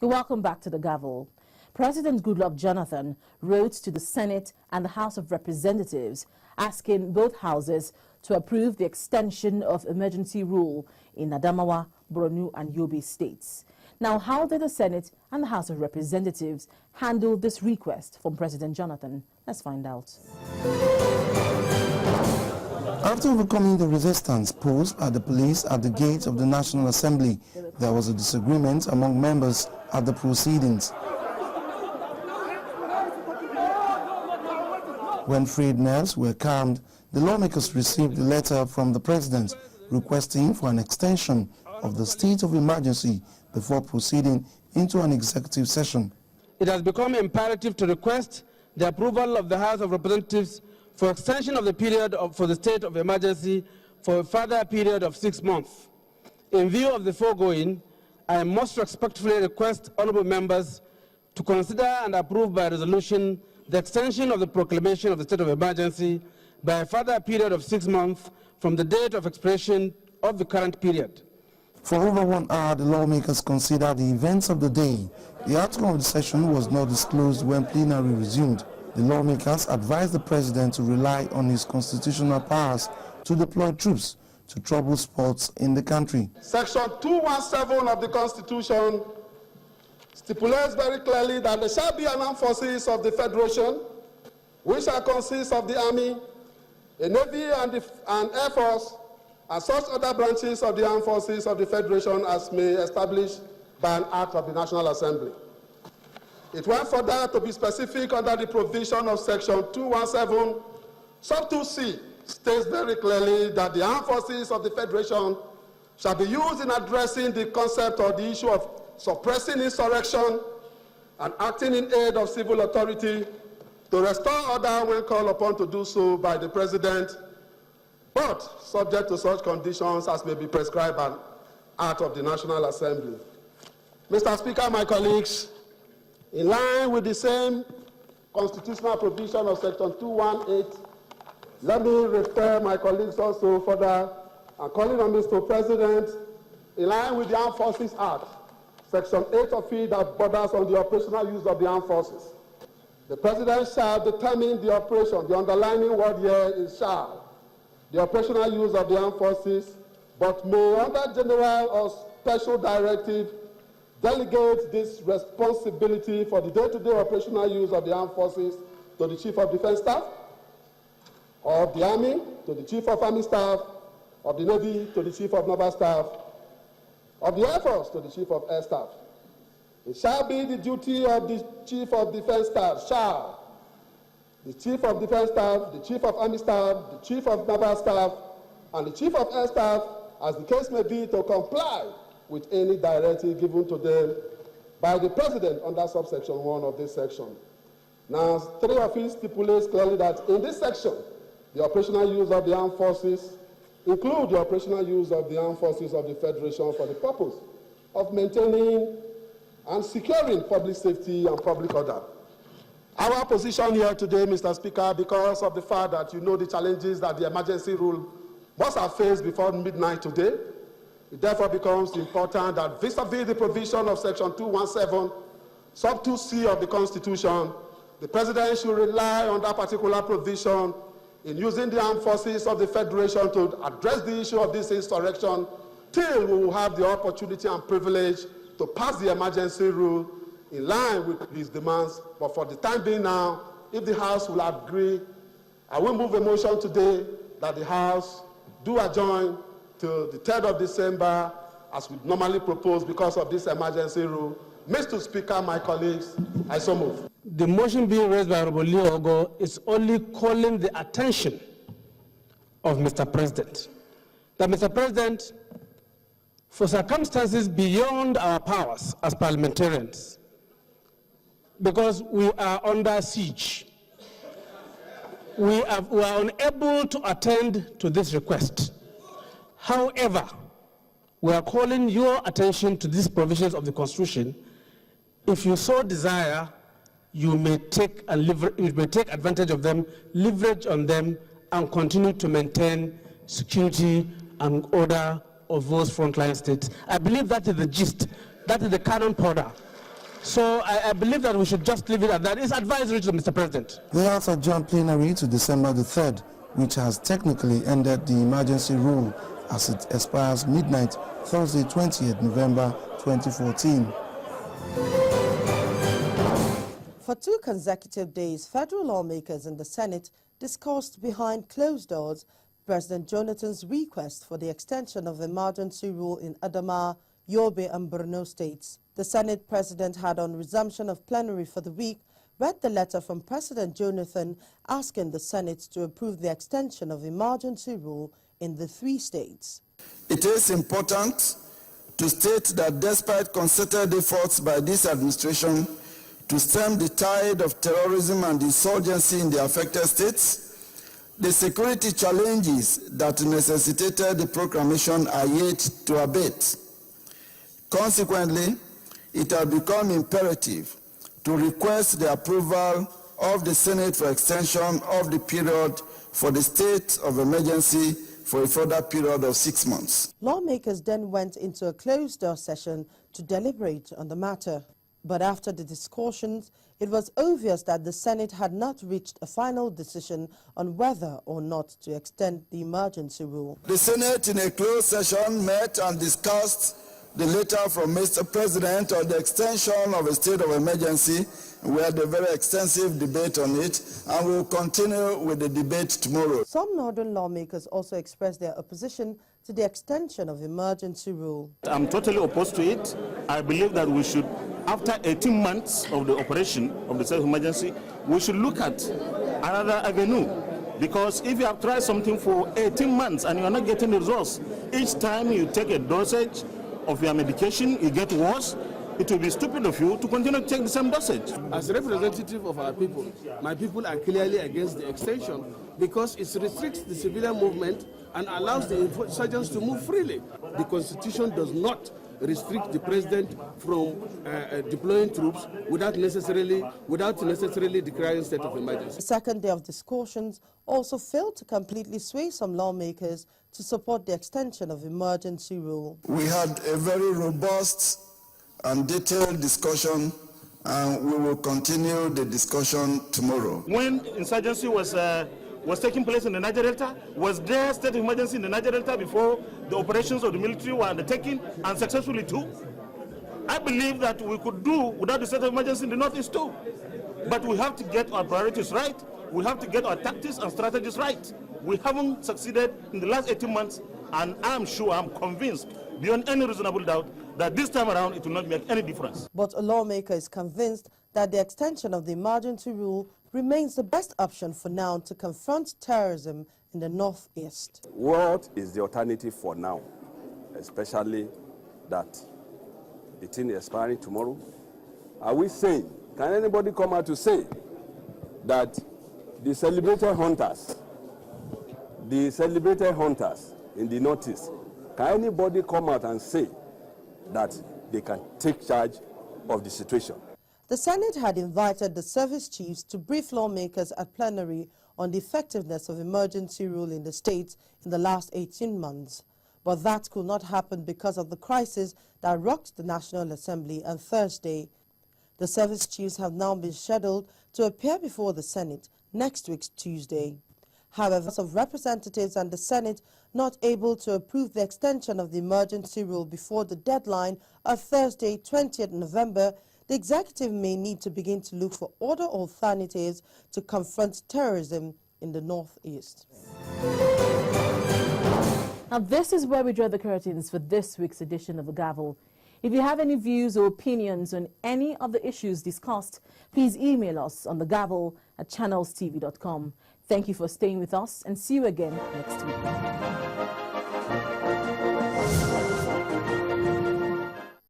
You're welcome back to the Gavel. President Goodluck Jonathan wrote to the Senate and the House of Representatives asking both houses to approve the extension of emergency rule in Adamawa, Borno and Yobe states. Now, how did the Senate and the House of Representatives handle this request from President Jonathan? Let's find out. After overcoming the resistance posed by the police at the gates of the National Assembly, there was a disagreement among members at the proceedings. When freed nerves were calmed, the lawmakers received a letter from the president requesting for an extension of the state of emergency before proceeding into an executive session. It has become imperative to request the approval of the House of Representatives for extension of the period for the state of emergency for a further period of 6 months. In view of the foregoing, I must respectfully request honorable members to consider and approve by resolution the extension of the proclamation of the state of emergency by a further period of 6 months from the date of expiration of the current period. For over 1 hour, the lawmakers considered the events of the day. The outcome of the session was not disclosed when plenary resumed. The lawmakers advised the president to rely on his constitutional powers to deploy troops to trouble spots in the country. Section 217 of the Constitution stipulates very clearly that there shall be an armed forces of the Federation, which shall consist of the Army, a Navy and Air Force, and such other branches of the armed forces of the Federation as may establish by an act of the National Assembly. It went further to be specific under the provision of Section 217, sub 2C, states very clearly that the armed forces of the Federation shall be used in addressing the concept or the issue of suppressing insurrection and acting in aid of civil authority to restore order when called upon to do so by the President, but subject to such conditions as may be prescribed by an act of the National Assembly. Mr. Speaker, my colleagues, in line with the same constitutional provision of Section 218, let me refer my colleagues also further and calling on Mr. President, in line with the Armed Forces Act, Section 8 of it that borders on the operational use of the armed forces. The President shall determine the operation, the underlining word here is shall, the operational use of the armed forces, but may under general or special directive delegate this responsibility for the day-to-day operational use of the armed forces to the Chief of Defense Staff, of the Army to the Chief of Army Staff, of the Navy to the Chief of Naval Staff, of the Air Force to the Chief of Air Staff. It shall be the duty of the Chief of Defense Staff, the Chief of Defense Staff, the Chief of Army Staff, the Chief of Naval Staff, and the Chief of Air Staff, as the case may be, to comply with any directive given to them by the President under subsection 1 of this section. Now, 3 of it stipulates clearly that in this section, the operational use of the armed forces include the operational use of the armed forces of the Federation for the purpose of maintaining and securing public safety and public order. Our position here today, Mr. Speaker, because of the fact that you know the challenges that the emergency rule must have faced before midnight today, it therefore becomes important that vis-a-vis the provision of Section 217, sub 2C of the Constitution, the President should rely on that particular provision in using the armed forces of the Federation to address the issue of this insurrection till we will have the opportunity and privilege to pass the emergency rule in line with his demands. But for the time being now, if the House will agree, I will move a motion today that the House do adjourn to the 3rd of December as we normally propose because of this emergency rule. Mr. Speaker, my colleagues, I so move. The motion being raised by Honorable Leo Ogo is only calling the attention of Mr. President. That Mr. President, for circumstances beyond our powers as parliamentarians, because we are under siege, we are unable to attend to this request. However, we are calling your attention to these provisions of the Constitution. If you so desire, you may take advantage of them, leverage on them, and continue to maintain security and order of those frontline states. I believe that is the gist, that is the canon powder So I believe that we should just leave it at that. It's advisory to Mr. President. The House adjourned plenary to December the 3rd, which has technically ended the emergency rule as it expires midnight Thursday 20th November 2014. For 2 consecutive days, federal lawmakers in the Senate discussed behind closed doors President Jonathan's request for the extension of emergency rule in Adamawa, Yobe and Borno states. The Senate President had, on resumption of plenary for the week, read the letter from President Jonathan asking the Senate to approve the extension of emergency rule in the 3 states. It is important to state that despite concerted efforts by this administration to stem the tide of terrorism and insurgency in the affected states, the security challenges that necessitated the proclamation are yet to abate. Consequently, it has become imperative to request the approval of the Senate for extension of the period for the state of emergency for a further period of 6 months. Lawmakers then went into a closed-door session to deliberate on the matter. But after the discussions, it was obvious that the Senate had not reached a final decision on whether or not to extend the emergency rule. The Senate, in a closed session, met and discussed the letter from Mr. President on the extension of a state of emergency. We had a very extensive debate on it, and we will continue with the debate tomorrow. Some northern lawmakers also expressed their opposition to the extension of emergency rule. I'm totally opposed to it. I believe that we should, after 18 months of the operation of the state of emergency, we should look at another avenue. Because if you have tried something for 18 months and you are not getting the results, each time you take a dosage of your medication, you get worse, it will be stupid of you to continue to take the same dosage. As a representative of our people, my people are clearly against the extension because it restricts the civilian movement and allows the insurgents to move freely. The Constitution does not restrict the president from deploying troops without necessarily declaring state of emergency. The second day of discussions also failed to completely sway some lawmakers to support the extension of emergency rule. We had a very robust and detailed discussion, and we will continue the discussion tomorrow. When insurgency was taking place in the Niger Delta, was there state of emergency in the Niger Delta before the operations of the military were undertaken, and successfully too? I believe that we could do without the state of emergency in the Northeast too. But we have to get our priorities right. We have to get our tactics and strategies right. We haven't succeeded in the last 18 months, and I'm convinced, beyond any reasonable doubt, that this time around it will not make any difference. But a lawmaker is convinced that the extension of the emergency rule remains the best option for now to confront terrorism in the Northeast. What is the alternative for now, especially that the thing is expiring tomorrow? Are we saying, can anybody come out to say that the celebrated hunters in the Northeast, can anybody come out and say that they can take charge of the situation? The Senate had invited the service chiefs to brief lawmakers at plenary on the effectiveness of emergency rule in the states in the last 18 months. But that could not happen because of the crisis that rocked the National Assembly on Thursday. The service chiefs have now been scheduled to appear before the Senate next week, Tuesday. However, House of Representatives and the Senate not able to approve the extension of the emergency rule before the deadline of Thursday, 20th November, the executive may need to begin to look for other alternatives to confront terrorism in the Northeast. Now, this is where we draw the curtains for this week's edition of the Gavel. If you have any views or opinions on any of the issues discussed, please email us on thegavel@channelstv.com. Thank you for staying with us, and see you again next week.